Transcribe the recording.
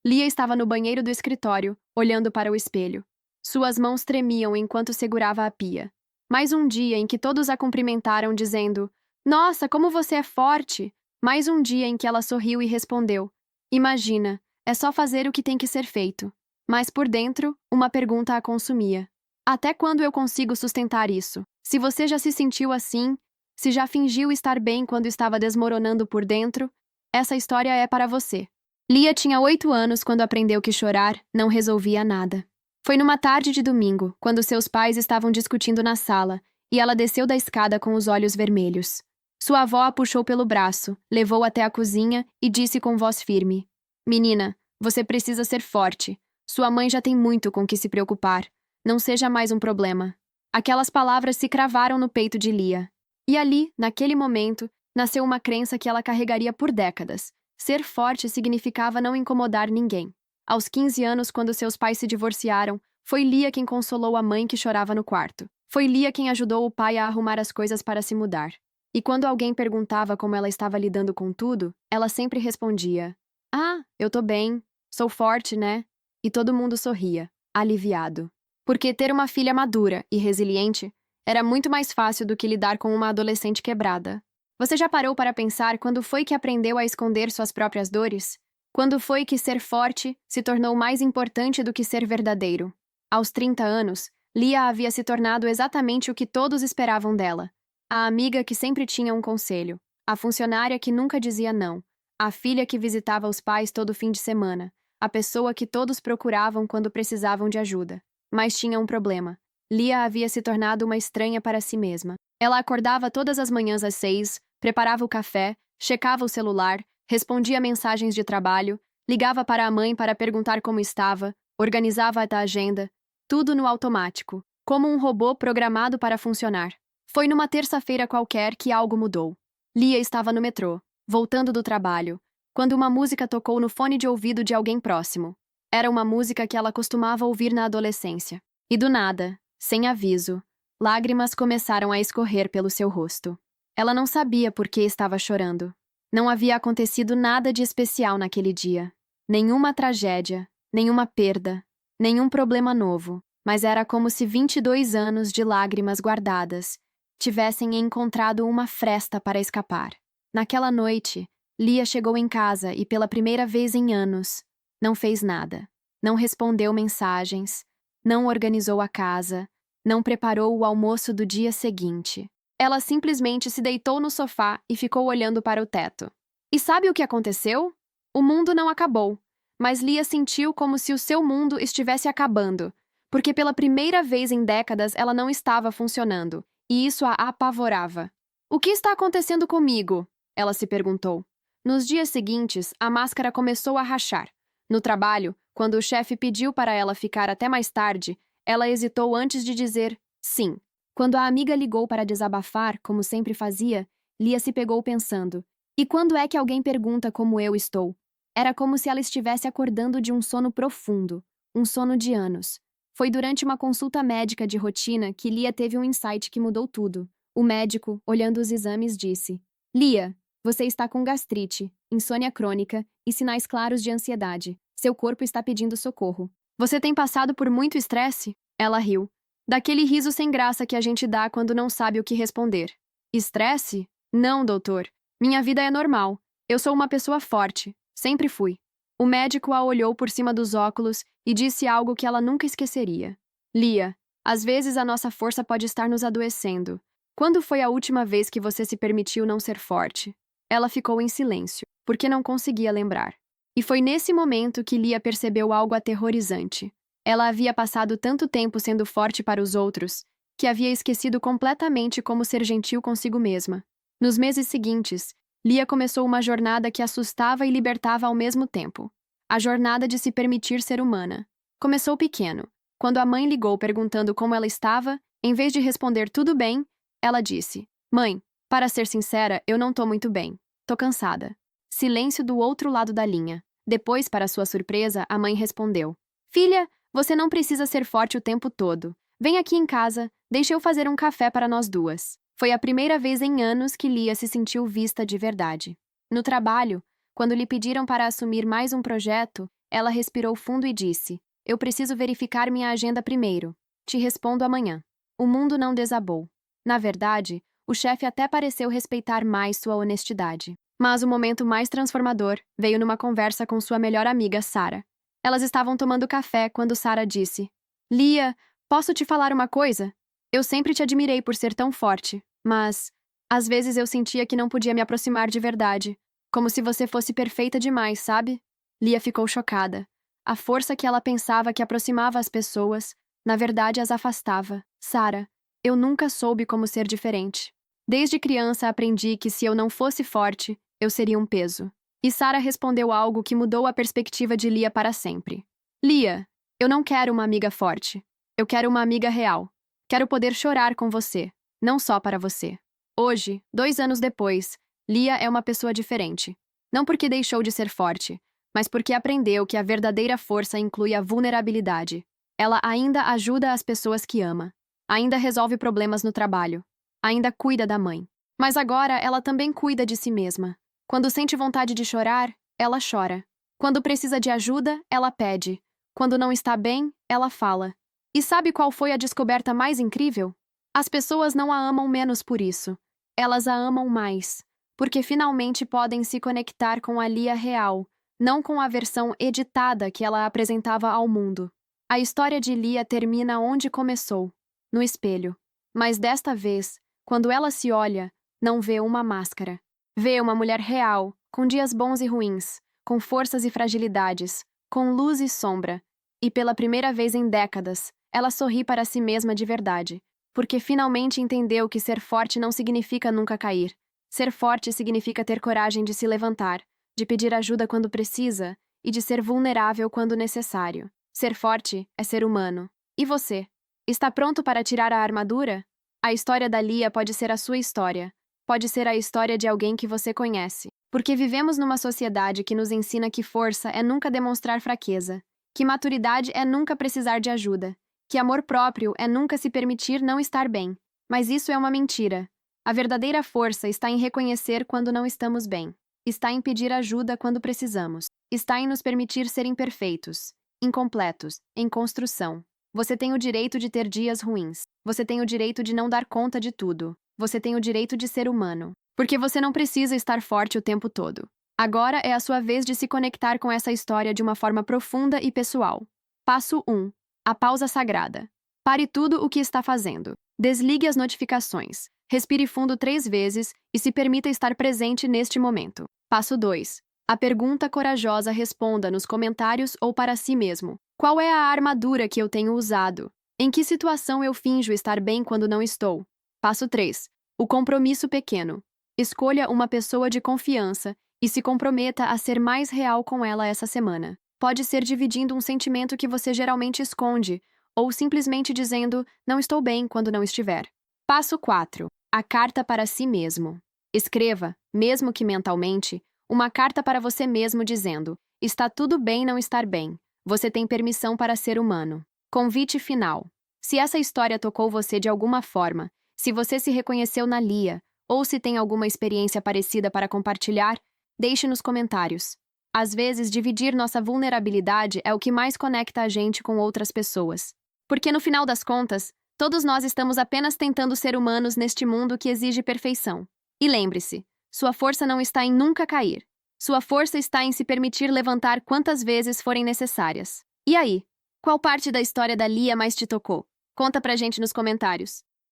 Lia estava no banheiro do escritório, olhando para o espelho. Suas mãos tremiam enquanto segurava a pia. Mais um dia em que todos a cumprimentaram dizendo: "Nossa, como você é forte!" Mais um dia em que ela sorriu e respondeu: "Imagina, é só fazer o que tem que ser feito." Mas por dentro, uma pergunta a consumia: "Até quando eu consigo sustentar isso?" Se você já se sentiu assim, se já fingiu estar bem quando estava desmoronando por dentro, essa história é para você. Lia tinha 8 anos quando aprendeu que chorar não resolvia nada. Foi numa tarde de domingo, quando seus pais estavam discutindo na sala, e ela desceu da escada com os olhos vermelhos. Sua avó a puxou pelo braço, levou até a cozinha e disse com voz firme: "Menina, você precisa ser forte. Sua mãe já tem muito com que se preocupar. Não seja mais um problema." Aquelas palavras se cravaram no peito de Lia. E ali, naquele momento, nasceu uma crença que ela carregaria por décadas. Ser forte significava não incomodar ninguém. Aos 15 anos, quando seus pais se divorciaram, foi Lia quem consolou a mãe que chorava no quarto. Foi Lia quem ajudou o pai a arrumar as coisas para se mudar. E quando alguém perguntava como ela estava lidando com tudo, ela sempre respondia: "Ah, eu tô bem. Sou forte, né?" E todo mundo sorria, aliviado. Porque ter uma filha madura e resiliente era muito mais fácil do que lidar com uma adolescente quebrada. Você já parou para pensar quando foi que aprendeu a esconder suas próprias dores? Quando foi que ser forte se tornou mais importante do que ser verdadeiro? Aos 30 anos, Lia havia se tornado exatamente o que todos esperavam dela. A amiga que sempre tinha um conselho, a funcionária que nunca dizia não, a filha que visitava os pais todo fim de semana, a pessoa que todos procuravam quando precisavam de ajuda. Mas tinha um problema. Lia havia se tornado uma estranha para si mesma. Ela acordava todas as manhãs às 6, preparava o café, checava o celular, respondia mensagens de trabalho, ligava para a mãe para perguntar como estava, organizava a agenda, tudo no automático, como um robô programado para funcionar. Foi numa terça-feira qualquer que algo mudou. Lia estava no metrô, voltando do trabalho, quando uma música tocou no fone de ouvido de alguém próximo. Era uma música que ela costumava ouvir na adolescência. E do nada, sem aviso, lágrimas começaram a escorrer pelo seu rosto. Ela não sabia por que estava chorando. Não havia acontecido nada de especial naquele dia. Nenhuma tragédia, nenhuma perda, nenhum problema novo. Mas era como se 22 anos de lágrimas guardadas tivessem encontrado uma fresta para escapar. Naquela noite, Lia chegou em casa e, pela primeira vez em anos, não fez nada. Não respondeu mensagens, não organizou a casa, não preparou o almoço do dia seguinte. Ela simplesmente se deitou no sofá e ficou olhando para o teto. E sabe o que aconteceu? O mundo não acabou, mas Lia sentiu como se o seu mundo estivesse acabando, porque pela primeira vez em décadas ela não estava funcionando, e isso a apavorava. "O que está acontecendo comigo?" ela se perguntou. Nos dias seguintes, a máscara começou a rachar. No trabalho, quando o chefe pediu para ela ficar até mais tarde, ela hesitou antes de dizer sim. Quando a amiga ligou para desabafar, como sempre fazia, Lia se pegou pensando: e quando é que alguém pergunta como eu estou? Era como se ela estivesse acordando de um sono profundo, um sono de anos. Foi durante uma consulta médica de rotina que Lia teve um insight que mudou tudo. O médico, olhando os exames, disse: "Lia, você está com gastrite, insônia crônica e sinais claros de ansiedade. Seu corpo está pedindo socorro. Você tem passado por muito estresse?" Ela riu. Daquele riso sem graça que a gente dá quando não sabe o que responder. "Estresse? Não, doutor. Minha vida é normal. Eu sou uma pessoa forte. Sempre fui." O médico a olhou por cima dos óculos e disse algo que ela nunca esqueceria. "Lia, às vezes a nossa força pode estar nos adoecendo. Quando foi a última vez que você se permitiu não ser forte?" Ela ficou em silêncio, porque não conseguia lembrar. E foi nesse momento que Lia percebeu algo aterrorizante. Ela havia passado tanto tempo sendo forte para os outros, que havia esquecido completamente como ser gentil consigo mesma. Nos meses seguintes, Lia começou uma jornada que assustava e libertava ao mesmo tempo. A jornada de se permitir ser humana. Começou pequeno. Quando a mãe ligou perguntando como ela estava, em vez de responder tudo bem, ela disse: "Mãe, para ser sincera, eu não tô muito bem. Tô cansada." Silêncio do outro lado da linha. Depois, para sua surpresa, a mãe respondeu: "Filha, você não precisa ser forte o tempo todo. Vem aqui em casa, deixa eu fazer um café para nós duas." Foi a primeira vez em anos que Lia se sentiu vista de verdade. No trabalho, quando lhe pediram para assumir mais um projeto, Ela respirou fundo e disse: Eu preciso verificar minha agenda primeiro. Te respondo amanhã. O mundo não desabou. Na verdade, o chefe até pareceu respeitar mais sua honestidade. Mas o momento mais transformador veio numa conversa com sua melhor amiga, Sarah. Elas estavam tomando café quando Sarah disse: Lia, posso te falar uma coisa? Eu sempre te admirei por ser tão forte, mas às vezes eu sentia que não podia me aproximar de verdade, como se você fosse perfeita demais, sabe? Lia ficou chocada. A força que ela pensava que aproximava as pessoas, na verdade as afastava. Sarah, eu nunca soube como ser diferente. Desde criança aprendi que se eu não fosse forte, eu seria um peso. E Sarah respondeu algo que mudou a perspectiva de Lia para sempre. Lia, eu não quero uma amiga forte. Eu quero uma amiga real. Quero poder chorar com você, não só para você. Hoje, 2 anos depois, Lia é uma pessoa diferente. Não porque deixou de ser forte, mas porque aprendeu que a verdadeira força inclui a vulnerabilidade. Ela ainda ajuda as pessoas que ama. Ainda resolve problemas no trabalho. Ainda cuida da mãe. Mas agora ela também cuida de si mesma. Quando sente vontade de chorar, ela chora. Quando precisa de ajuda, ela pede. Quando não está bem, ela fala. E sabe qual foi a descoberta mais incrível? As pessoas não a amam menos por isso. Elas a amam mais, porque finalmente podem se conectar com a Lia real, não com a versão editada que ela apresentava ao mundo. A história de Lia termina onde começou, no espelho. Mas desta vez, quando ela se olha, não vê uma máscara. Vê uma mulher real, com dias bons e ruins, com forças e fragilidades, com luz e sombra. E pela primeira vez em décadas, ela sorri para si mesma de verdade, porque finalmente entendeu que ser forte não significa nunca cair. Ser forte significa ter coragem de se levantar, de pedir ajuda quando precisa e de ser vulnerável quando necessário. Ser forte é ser humano. E você? Está pronto para tirar a armadura? A história da Lia pode ser a sua história. Pode ser a história de alguém que você conhece. Porque vivemos numa sociedade que nos ensina que força é nunca demonstrar fraqueza, que maturidade é nunca precisar de ajuda, que amor próprio é nunca se permitir não estar bem. Mas isso é uma mentira. A verdadeira força está em reconhecer quando não estamos bem. Está em pedir ajuda quando precisamos. Está em nos permitir ser imperfeitos, incompletos, em construção. Você tem o direito de ter dias ruins. Você tem o direito de não dar conta de tudo. Você tem o direito de ser humano. Porque você não precisa estar forte o tempo todo. Agora é a sua vez de se conectar com essa história de uma forma profunda e pessoal. Passo 1. A pausa sagrada. Pare tudo o que está fazendo. Desligue as notificações. Respire fundo 3 vezes e se permita estar presente neste momento. Passo 2. A pergunta corajosa responda nos comentários ou para si mesmo. Qual é a armadura que eu tenho usado? Em que situação eu finjo estar bem quando não estou? Passo 3. O compromisso pequeno. Escolha uma pessoa de confiança e se comprometa a ser mais real com ela essa semana. Pode ser dividindo um sentimento que você geralmente esconde, ou simplesmente dizendo, não estou bem quando não estiver. Passo 4. A carta para si mesmo. Escreva, mesmo que mentalmente, uma carta para você mesmo dizendo, está tudo bem não estar bem. Você tem permissão para ser humano. Convite final. Se essa história tocou você de alguma forma, se você se reconheceu na Lia, ou se tem alguma experiência parecida para compartilhar, deixe nos comentários. Às vezes, dividir nossa vulnerabilidade é o que mais conecta a gente com outras pessoas. Porque no final das contas, todos nós estamos apenas tentando ser humanos neste mundo que exige perfeição. E lembre-se, sua força não está em nunca cair. Sua força está em se permitir levantar quantas vezes forem necessárias. E aí? Qual parte da história da Lia mais te tocou? Conta pra gente nos comentários.